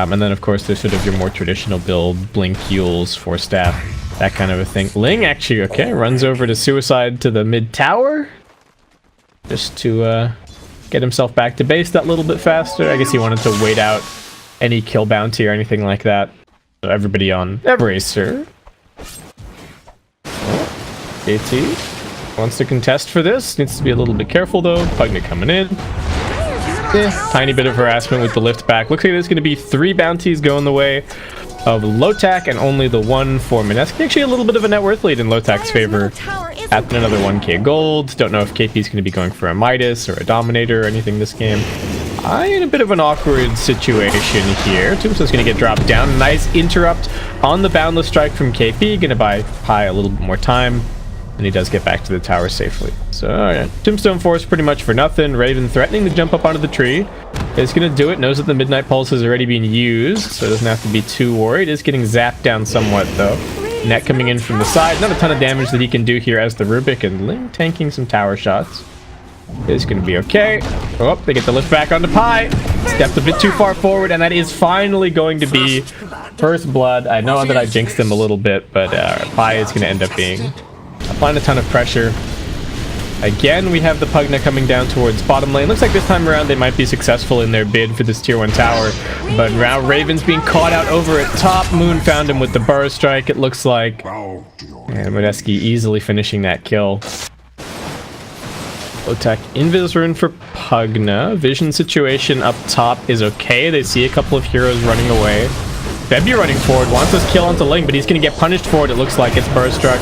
And then, of course, there's sort of your more traditional build, Blink, Yules, Force Staff, that kind of a thing. Ling, actually, okay, runs over to Suicide to the mid-tower. Just to get himself back to base that little bit faster. I guess he wanted to wait out any kill bounty or anything like that. So everybody on Embracer. JT wants to contest for this. Needs to be a little bit careful, though. Pugna coming in. Tiny bit of harassment with the lift back. Looks like there's going to be 3 bounties going the way of LOTAC and only the 1 for Mineski. Actually, a little bit of a net worth lead in LOTAC's favor. At another 1k gold. Don't know if KP's going to be going for a Midas or a Dominator or anything this game. In a bit of an awkward situation here. Tombstone's going to get dropped down. Nice interrupt on the Boundless Strike from KP. Going to buy Pi a little bit more time. And he does get back to the tower safely. So, alright. Tombstone Force pretty much for nothing. Raven threatening to jump up onto the tree. Is going to do it. Knows that the Midnight Pulse has already been used. So it doesn't have to be too worried. Is getting zapped down somewhat, though. Net coming in from the side. Not a ton of damage that he can do here as the Rubik. And Ling tanking some tower shots. Is going to be okay. Oh, they get the lift back onto Pi. Stepped a bit too far forward. And that is finally going to be first blood. I know that I jinxed him a little bit. But Pi is going to end up being... applying a ton of pressure. Again, we have the Pugna coming down towards bottom lane. Looks like this time around they might be successful in their bid for this tier 1 tower. But now Raven's being caught out over at top. Moon found him with the Burrow Strike, it looks like. And Mineski easily finishing that kill. LOTAC Invis rune for Pugna. Vision situation up top is okay. They see a couple of heroes running away. Febby running forward, wants this kill onto Ling, but he's going to get punished for it. It looks like it's Burrow Struck.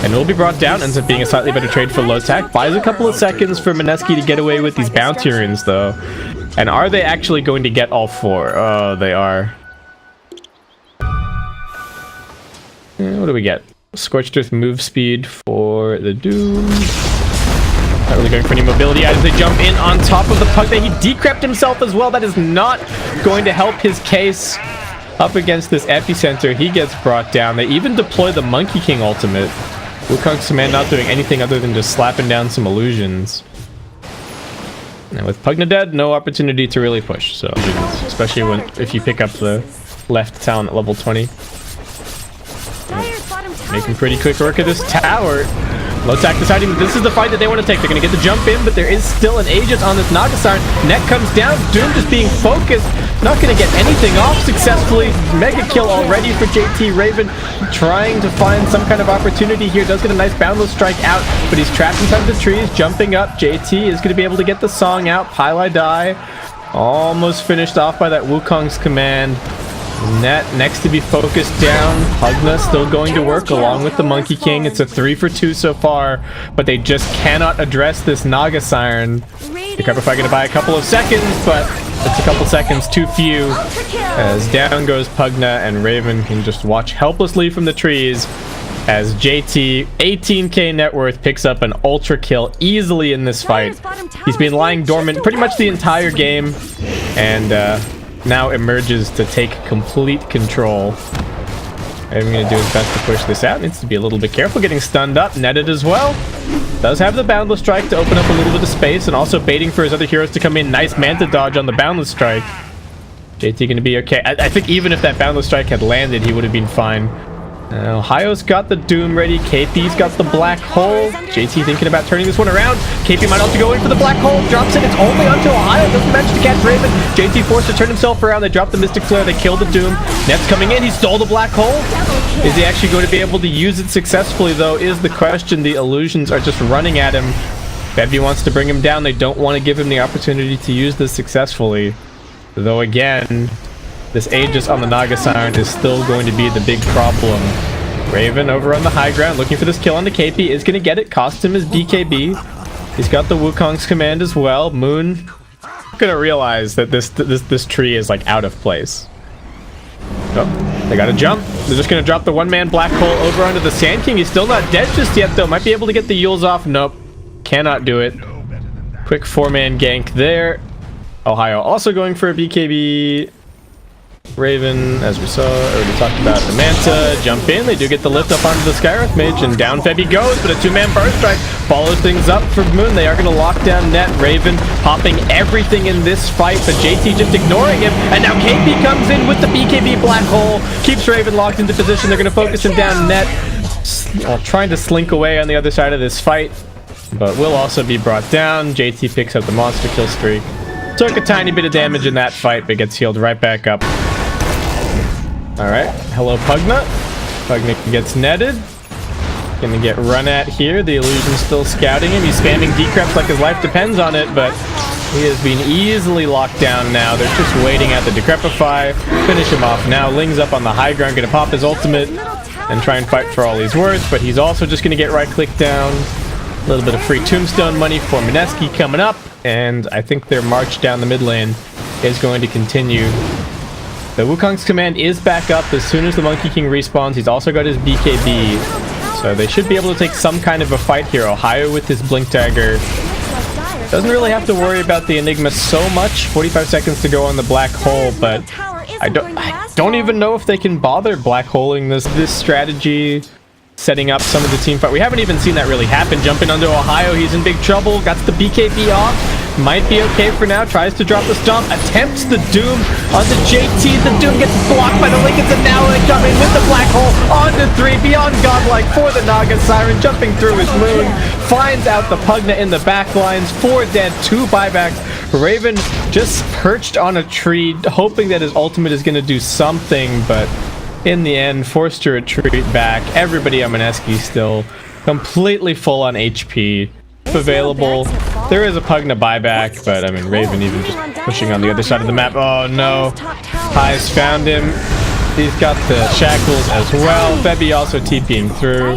And will be brought down. Ends up being a slightly better trade for LOTAC. Buys a couple of seconds for Mineski to get away with these bounty runes, though. And are they actually going to get all 4? Oh, they are. What do we get? Scorched Earth move speed for the Doom. Not really going for any mobility as they jump in on top of the Pugna. He decrept himself as well. That is not going to help his case up against this epicenter. He gets brought down. They even deploy the Monkey King ultimate. Wukong's command not doing anything other than just slapping down some illusions. And with Pugna dead, no opportunity to really push. So, especially if you pick up the left talent at level 20. Making pretty quick work of this tower. LOTAC deciding that this is the fight that they want to take. They're going to get the jump in, but there is still an Aegis on this Nagasarn. Net comes down. Doom just being focused. Not going to get anything off successfully. Mega kill already for JT. Raven trying to find some kind of opportunity here. Does get a nice Boundless Strike out, but he's trapped inside the trees. Jumping up. JT is going to be able to get the song out. Pylai die. Almost finished off by that Wukong's command. Net next to be focused down. Pugna still going to work along with the Monkey King. It's a 3 for 2 so far, but they just cannot address this Naga Siren. The Qualifier going to buy a couple of seconds, but it's a couple seconds too few. As down goes Pugna, and Raven can just watch helplessly from the trees as JT, 18k net worth, picks up an ultra kill easily in this fight. He's been lying dormant pretty much the entire game, and now emerges to take complete control. I'm going to do his best to push this out. Needs to be a little bit careful. Getting stunned up. Netted as well. Does have the Boundless Strike to open up a little bit of space, and also baiting for his other heroes to come in. Nice Manta dodge on the Boundless Strike. JT going to be okay. I think even if that Boundless Strike had landed, he would have been fine. Ohio's got the Doom ready. KP's got the Black Hole. JT thinking about turning this one around. KP might also go in for the Black Hole. Drops it. It's only onto Ohio. Doesn't manage to catch Raven. JT forced to turn himself around. They drop the Mystic Flare. They kill the Doom. Net's coming in. He stole the Black Hole. Is he actually going to be able to use it successfully, though, is the question. The illusions are just running at him. Bevy wants to bring him down. They don't want to give him the opportunity to use this successfully. Though, again, this Aegis on the Naga Siren is still going to be the big problem. Raven over on the high ground, looking for this kill on the KP, is going to get it. Cost him his BKB. He's got the Wukong's command as well. Moon going to realize that this tree is like out of place. Oh, they got to jump. They're just going to drop the one-man Black Hole over onto the Sand King. He's still not dead just yet, though. Might be able to get the Yules off. Nope. Cannot do it. Quick 4-man gank there. Ohio also going for a BKB. Raven, as we saw, already talked about the Manta, jump in, they do get the lift up onto the Skywrath Mage, and down Febby goes, but a two-man burst strike follows things up for Moon. They are going to lock down Net. Raven popping everything in this fight, but JT just ignoring him, and now KP comes in with the BKB Black Hole, keeps Raven locked into position. They're going to focus him down. Net trying to slink away on the other side of this fight, but will also be brought down. JT picks up the monster kill streak. Took a tiny bit of damage in that fight, but gets healed right back up. Alright, hello Pugna. Pugna gets netted. Gonna get run at here. The Illusion's still scouting him. He's spamming decreps like his life depends on it, but he has been easily locked down now. They're just waiting at the Decrepify. Finish him off now. Ling's up on the high ground, gonna pop his ultimate and try and fight for all he's worth, but he's also just gonna get right-click down. A little bit of free tombstone money for Mineski coming up, and I think their march down the mid lane is going to continue. The Wukong's command is back up as soon as the Monkey King respawns. He's also got his BKB, so they should be able to take some kind of a fight here. Ohio with his Blink Dagger doesn't really have to worry about the Enigma so much. 45 seconds to go on the Black Hole, but I don't even know if they can bother Black Holing this strategy, setting up some of the team fight. We haven't even seen that really happen. Jumping onto Ohio, he's in big trouble. Got the BKB off. Might be okay for now. Tries to drop the stomp. Attempts the Doom onto JT. The Doom gets blocked by the Lincolns, and now they come in with the Black Hole onto 3. Beyond Godlike for the Naga Siren. Jumping through his Moon. Finds out the Pugna in the back lines. 4 dead, 2 buybacks. Raven just perched on a tree, hoping that his ultimate is going to do something, but in the end, forced to retreat back. Everybody on Mineski still completely full on HP. Available. There is a Pugna buyback, but I mean, Raven even just pushing on the other side of the map. Oh no. High's found him. He's got the shackles as well. Febby also TPing through.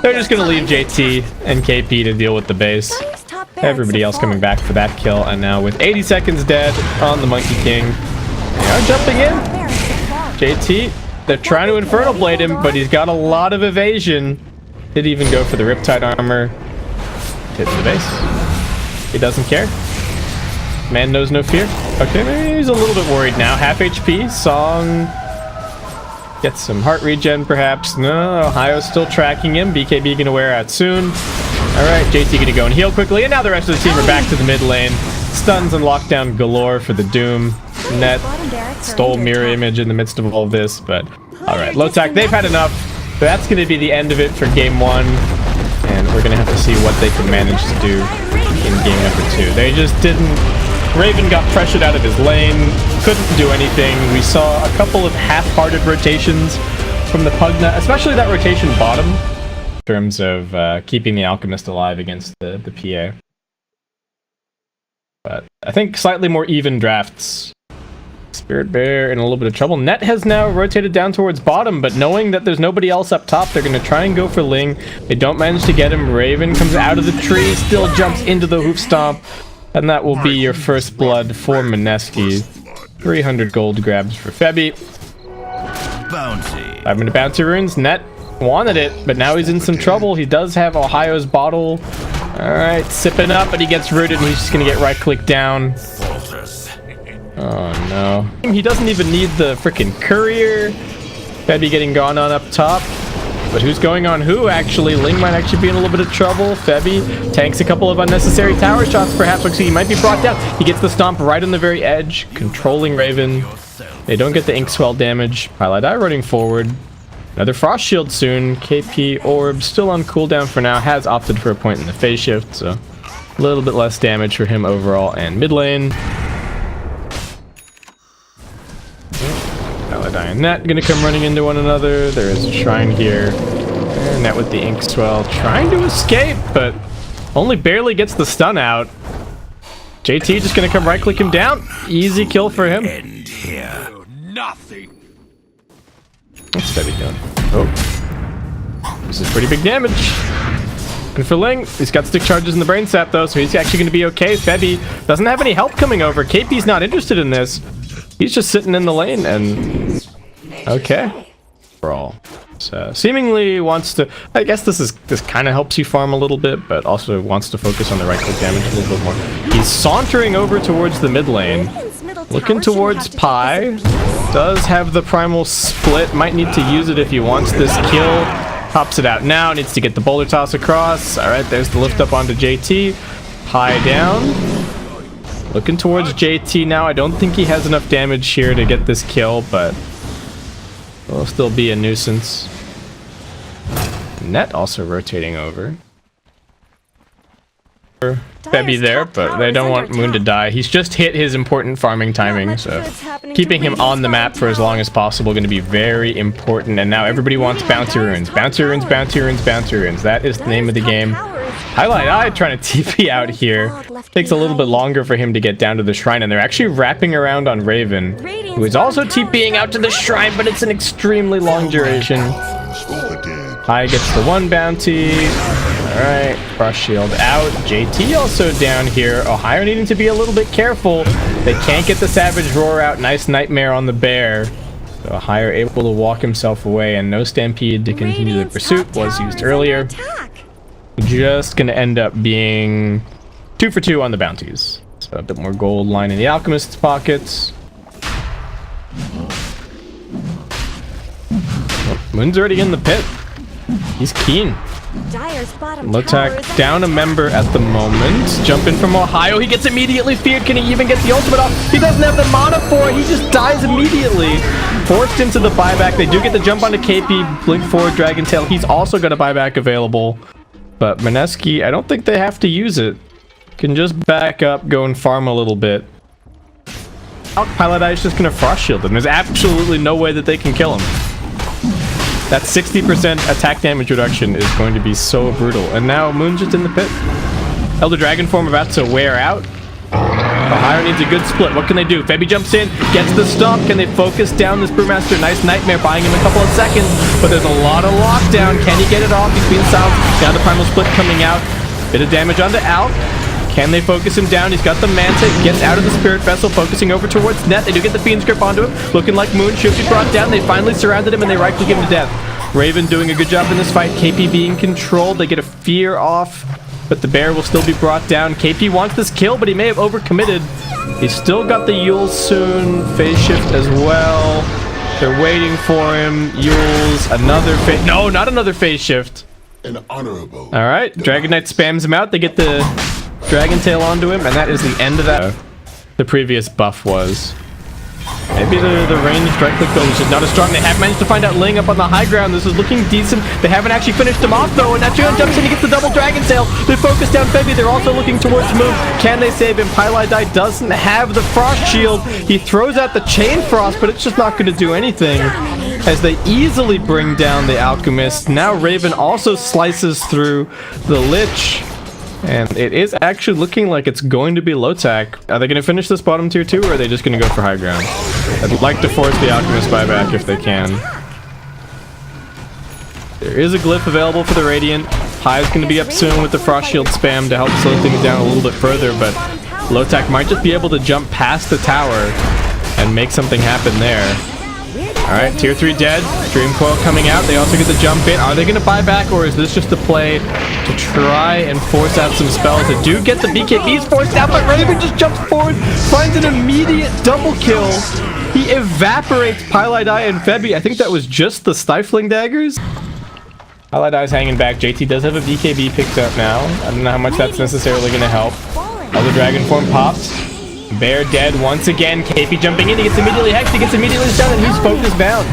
They're just going to leave JT and KP to deal with the base. Everybody else coming back for that kill, and now with 80 seconds dead on the Monkey King, they are jumping in. JT, they're trying to Infernal Blade him, but he's got a lot of evasion. Didn't even go for the Riptide armor. Hits the base. He doesn't care. Man knows no fear. Okay, maybe he's a little bit worried now. Half HP. Song gets some heart regen, perhaps. No, Ohio's still tracking him. BKB gonna wear out soon. Alright, JT gonna go and heal quickly, and now the rest of the team are back to the mid lane. Stuns and lockdown galore for the Doom. Net stole mirror image in the midst of all of this, but alright, LOTAC, they've had enough. That's gonna be the end of it for game 1. And we're gonna have to see what they can manage to do in game number 2. They just didn't. Raven got pressured out of his lane, couldn't do anything. We saw a couple of half-hearted rotations from the Pugna, especially that rotation bottom, in terms of keeping the Alchemist alive against the PA. But I think slightly more even drafts. Spirit Bear in a little bit of trouble. Net has now rotated down towards bottom, but knowing that there's nobody else up top, they're going to try and go for Ling. They don't manage to get him. Raven comes out of the tree, still jumps into the Hoof Stomp, and that will be your first blood for Mineski. 300 gold grabs for Febby. Bounty. 5-minute bounty runes. Net wanted it, but now he's in some trouble. He does have Ohio's bottle. Alright, sipping up, but he gets rooted, and he's just going to get right-click down. Oh no. He doesn't even need the freaking courier. Febby getting gone on up top. But who's going on who, actually? Ling might actually be in a little bit of trouble. Febby tanks a couple of unnecessary tower shots, perhaps. Looks like he might be brought down. He gets the stomp right on the very edge, controlling Raven. They don't get the ink swell damage. Highlight Eye running forward. Another Frost Shield soon. KP Orb still on cooldown for now. Has opted for a point in the phase shift, so a little bit less damage for him overall. And mid lane. And Net gonna come running into one another. There is a shrine here. And Net with the ink swell trying to escape, but only barely gets the stun out. JT just gonna come right click him down. Easy kill for him. End here. Nothing. What's Febby doing? Oh. This is pretty big damage. And for Ling, he's got stick charges in the brain sap though, so he's actually gonna be okay. Febby doesn't have any help coming over. KP's not interested in this. He's just sitting in the lane and okay. Brawl. So seemingly wants to. I guess this kind of helps you farm a little bit, but also wants to focus on the right click damage a little bit more. He's sauntering over towards the mid lane, looking towards Pi. Does have the primal split. Might need to use it if he wants this kill. Pops it out now. Needs to get the boulder toss across. All right, there's the lift up onto JT. High down. Looking towards JT now. I don't think he has enough damage here to get this kill, but it'll still be a nuisance. Net also rotating over. Febby there, but they don't want Moon to die. He's just hit his important farming timing, so keeping him on the map for as long as possible going to be very important. And now everybody wants bounty runes. Bounty runes, bounty runes, bounty runes. That is the name of the game. Highlight Eye trying to TP out here. Takes a little bit longer for him to get down to the shrine, and they're actually wrapping around on Raven, who is also TPing out to the shrine, but it's an extremely long duration. High gets the one bounty. Alright, Frost Shield out. JT also down here. Ohio needing to be a little bit careful. They can't get the Savage Roar out. Nice Nightmare on the bear. So Ohio able to walk himself away, and no Stampede to continue the pursuit was used earlier. Just gonna end up being 2 for 2 on the bounties. So a bit more gold line in the Alchemist's pockets. Oh, Moon's already in the pit. He's keen. LOTAC down a member at the moment. Jump in from Ohio. He gets immediately feared. Can he even get the ultimate off? He doesn't have the mana for it. He just dies immediately. Forced into the buyback. They do get the jump onto KP. Blink forward, Dragon Tail. He's also got a buyback available. But Mineski, I don't think they have to use it. Can just back up, go and farm a little bit. Pilot Eye is just going to Frost Shield him. There's absolutely no way that they can kill him. That 60% attack damage reduction is going to be so brutal. And now Moon's just in the pit. Elder Dragon form about to wear out. Ohio needs a good split. What can they do? Febby jumps in, gets the stomp. Can they focus down this Brewmaster? Nice Nightmare, buying him a couple of seconds. But there's a lot of lockdown. Can he get it off? He's being silenced. Now the Primal Split coming out. Bit of damage onto Alp. Can they focus him down? He's got the Manta. Gets out of the Spirit Vessel, focusing over towards Net. They do get the Fiend's Grip onto him. Looking like Moon should be brought down. They finally surrounded him, and they right-click him to death. Raven doing a good job in this fight. KP being controlled. They get a fear off, but the bear will still be brought down. KP wants this kill, but he may have overcommitted. He's still got the Yule soon. Phase shift as well. They're waiting for him. Yule's another phase. No, not another phase shift. An honorable. All right, Dragon Knight spams him out. They get the Dragon Tail onto him, and that is the end of that. The previous buff was. Maybe the ranged right-click build is just not as strong. They have managed to find out laying up on the high ground. This is looking decent. They haven't actually finished him off, though, and Nachion jumps in and gets the double Dragon Tail. They focus down Febby. They're also looking towards Moon. Can they save him? Pylai Dai doesn't have the Frost Shield. He throws out the Chain Frost, but it's just not going to do anything, as they easily bring down the Alchemist. Now Raven also slices through the Lich. And it is actually looking like it's going to be LOTAC. Are they going to finish this bottom tier 2, or are they just going to go for high ground? I'd like to force the Alchemist buyback if they can. There is a glyph available for the Radiant. High is going to be up soon with the Frost Shield spam to help slow things down a little bit further, but LOTAC might just be able to jump past the tower and make something happen there. Alright, tier 3 dead. Dream Coil coming out. They also get the jump in. Are they going to buy back, or is this just a play to try and force out some spells? They do get the BKBs forced out, but Raven just jumps forward, finds an immediate double kill. He evaporates Pylai Dai and Febby. I think that was just the Stifling Daggers. Pylai Dai's hanging back. JT does have a BKB picked up now. I don't know how much that's necessarily going to help. Other Dragon Form pops. Bear dead once again. KP jumping in. He gets immediately hexed. He gets immediately stunned, and he's focused down.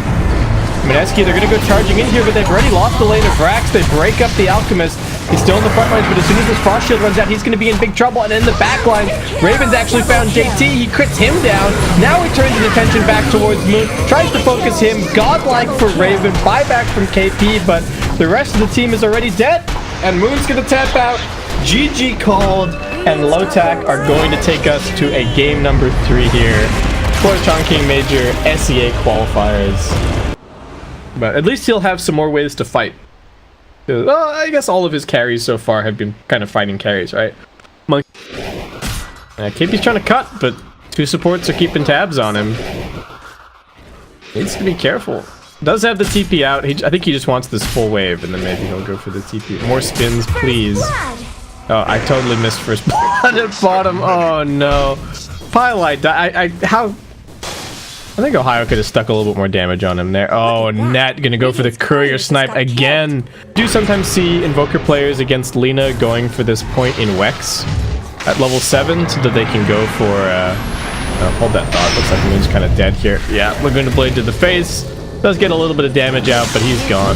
Mineski, they're going to go charging in here, but they've already lost the lane of Vrax. They break up the Alchemist. He's still in the front lines, but as soon as this Frost Shield runs out, he's going to be in big trouble. And in the back line, Raven's actually found JT. He crits him down. Now he turns his attention back towards Moon. Tries to focus him. Godlike for Raven. Buyback from KP, but the rest of the team is already dead. And Moon's going to tap out. GG called. And LOTAC are going to take us to a game number 3 here for Chongqing Major SEA qualifiers. But at least he'll have some more ways to fight. Well, I guess all of his carries so far have been kind of fighting carries, right? KP's trying to cut, but 2 supports are keeping tabs on him. Needs to be careful. Does have the TP out. I think he just wants this full wave, and then maybe he'll go for the TP. More spins, please. Oh, I totally missed first blood at bottom. Oh no. Pylai Dai, how... I think Ohio could have stuck a little bit more damage on him there. Oh, Net gonna go for the courier snipe again. Do sometimes see Invoker players against Lina going for this point in Wex at level 7 so that they can go for hold that thought. Looks like Moon's kind of dead here. Yeah, Laguna Blade to the face. Does get a little bit of damage out, but he's gone.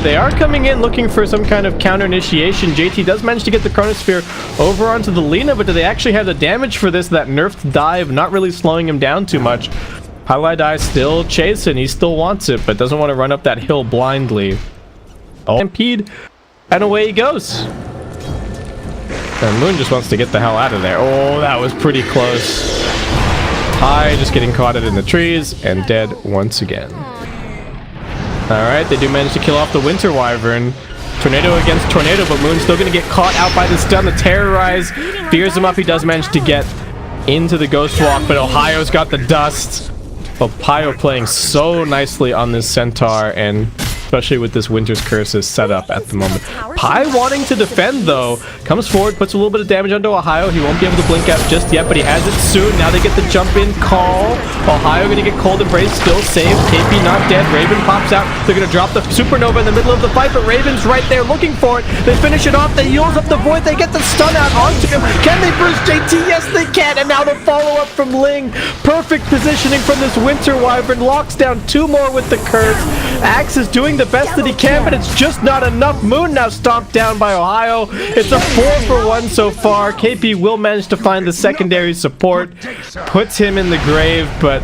They are coming in looking for some kind of counter initiation. JT does manage to get the Chronosphere over onto the Lina, but do they actually have the damage for this? That nerfed dive not really slowing him down too much. Highlight still chasing. He still wants it, but doesn't want to run up that hill blindly. Oh, stampede, and away he goes. And Moon just wants to get the hell out of there. Oh, that was pretty close. High just getting caught in the trees and dead once again. Alright, they do manage to kill off the Winter Wyvern. Tornado against Tornado, but Moon's still going to get caught out by the stun. The Terrorize fears him up. He does manage to get into the Ghost Walk, but Ohio's got the dust. Ohio playing so nicely on this Centaur, and especially with this Winter's Curses set up at the moment. Pi wanting to defend, though, comes forward, puts a little bit of damage onto Ohio. He won't be able to blink out just yet, but he has it soon. Now they get the jump in call. Ohio going to get Cold Embrace, still saved. KP not dead. Raven pops out. They're going to drop the Supernova in the middle of the fight, but Raven's right there looking for it. They finish it off. They heals up the Void. They get the stun out onto him. Can they burst JT? Yes, they can. And now the follow-up from Ling. Perfect positioning from this Winter Wyvern. Locks down 2 more with the curse. Axe is doing the best that he can, but it's just not enough. Moon now stomped down by Ohio. It's a 4-for-1 so far. KP will manage to find the secondary support. Puts him in the grave, but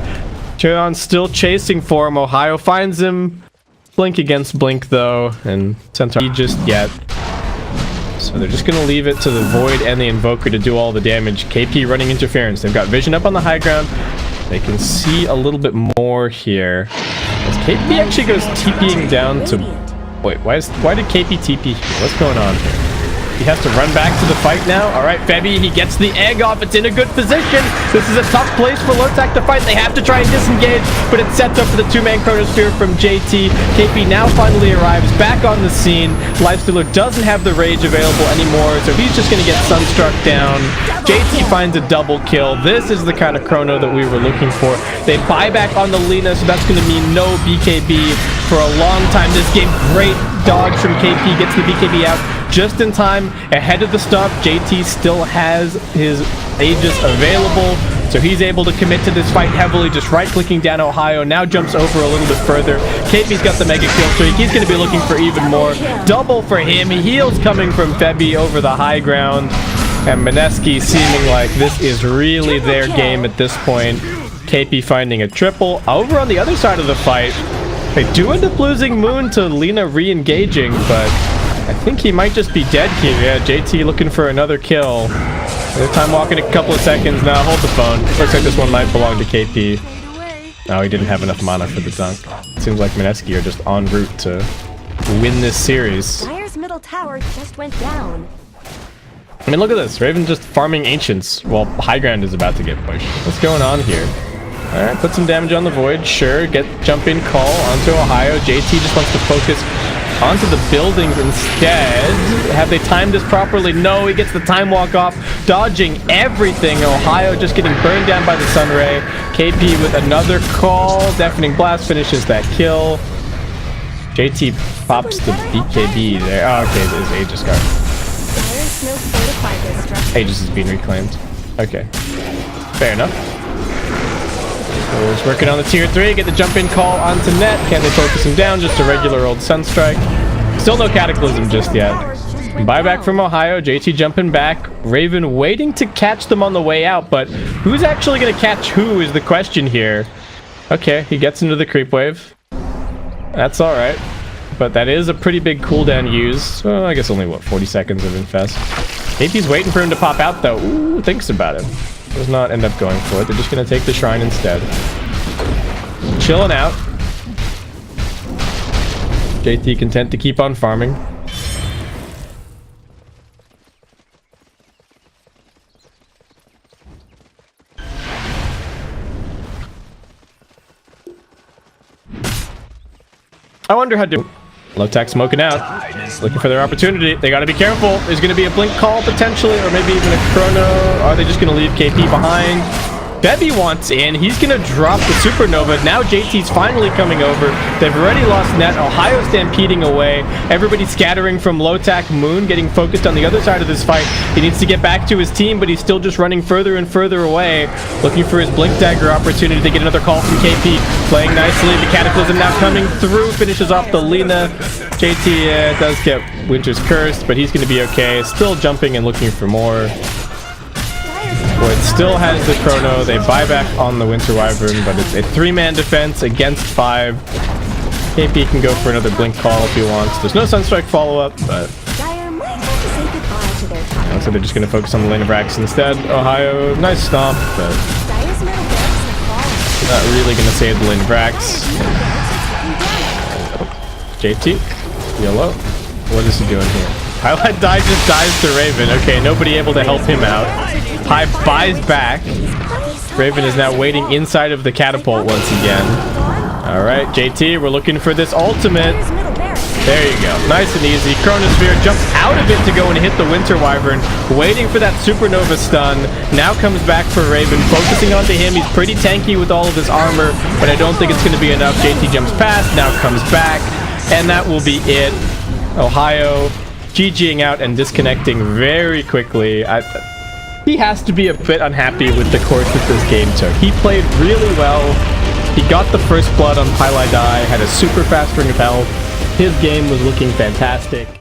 Cheon's still chasing for him. Ohio finds him. Blink against Blink, though, and Centaur just yet. So they're just going to leave it to the Void and the Invoker to do all the damage. KP running interference. They've got vision up on the high ground. They can see a little bit more here. As KP actually goes TPing down to... Wait, why did KP TP here? What's going on here? He has to run back to the fight now. All right, Febby, he gets the egg off. It's in a good position. This is a tough place for LOTAC to fight. They have to try and disengage, but it sets up for the 2-man Chronosphere from JT. KP now finally arrives back on the scene. Lifestealer doesn't have the rage available anymore, so he's just going to get Sunstruck down. JT finds a double kill. This is the kind of chrono that we were looking for. They buy back on the Lina, so that's going to mean no BKB for a long time. This game, great dodge from KP, gets the BKB out just in time, ahead of the stop. JT still has his Aegis available, so he's able to commit to this fight heavily, just right-clicking down Ohio. Now jumps over a little bit further. KP's got the mega kill streak. He's going to be looking for even more. Double for him. He heals coming from Febby over the high ground, and Mineski seeming like this is really their game at this point. KP finding a triple. Over on the other side of the fight, they do end up losing Moon to Lina re-engaging, but I think he might just be dead here. Yeah, JT looking for another kill. Time walking a couple of seconds now. Hold the phone. Looks like this one might belong to KP. Oh, he didn't have enough mana for the dunk. Seems like Mineski are just en route to win this series. Dire's middle tower just went down. I mean, look at this. Raven just farming Ancients while high ground is about to get pushed. What's going on here? Alright, put some damage on the Void. Sure, get jump in call onto Ohio. JT just wants to focus onto the buildings instead. Have they timed this properly? No, he gets the time walk off, dodging everything. Ohio just getting burned down by the Sunray. KP with another call. Deafening Blast finishes that kill. JT pops the BKB there. Oh, okay, there's Aegis card. Aegis is being reclaimed. Okay, fair enough. He's working on the tier 3, get the jump in call onto Net. Can they focus him down? Just a regular old Sunstrike. Still no Cataclysm just yet. Buyback from Ohio, JT jumping back. Raven waiting to catch them on the way out, but who's actually going to catch who is the question here. Okay, he gets into the creep wave. That's alright. But that is a pretty big cooldown use. Well, I guess only, what, 40 seconds of Infest. KP's waiting for him to pop out, though. Ooh, thinks about it. Does not end up going for it. They're just going to take the shrine instead. Chilling out. JT content to keep on farming. I wonder how to... LOTAC smoking out. Looking for their opportunity. They got to be careful. There's going to be a blink call potentially, or maybe even a chrono. Are they just going to leave KP behind? Bebby wants in. He's going to drop the Supernova. Now JT's finally coming over. They've already lost net. Ohio stampeding away. Everybody scattering from LOTAC. Moon getting focused on the other side of this fight. He needs to get back to his team, but he's still just running further and further away, looking for his Blink Dagger opportunity to get another call from KP. Playing nicely. The Cataclysm now coming through. Finishes off the Lina. JT does get Winter's Cursed, but he's going to be okay. Still jumping and looking for more. Wood still has the Chrono. They buy back on the Winter Wyvern, but it's a 3-man defense against 5. KP can go for another Blink call if he wants. There's no Sunstrike follow-up, but looks like they're just going to focus on the lane of Rax instead. Ohio, nice stomp, but not really going to save the lane of Rax. JT, YOLO. What is he doing here? Highlight Die just dies to Raven. Okay, nobody able to help him out. High buys back. Raven is now waiting inside of the catapult once again. Alright, JT, we're looking for this ultimate. There you go. Nice and easy. Chronosphere jumps out of it to go and hit the Winter Wyvern. Waiting for that Supernova stun. Now comes back for Raven. Focusing onto him. He's pretty tanky with all of his armor, but I don't think it's going to be enough. JT jumps past. Now comes back. And that will be it. Ohio GGing out and disconnecting very quickly. He has to be a bit unhappy with the course that this game took. He played really well. He got the first blood on Pylai Die, had a super fast ring of health. His game was looking fantastic.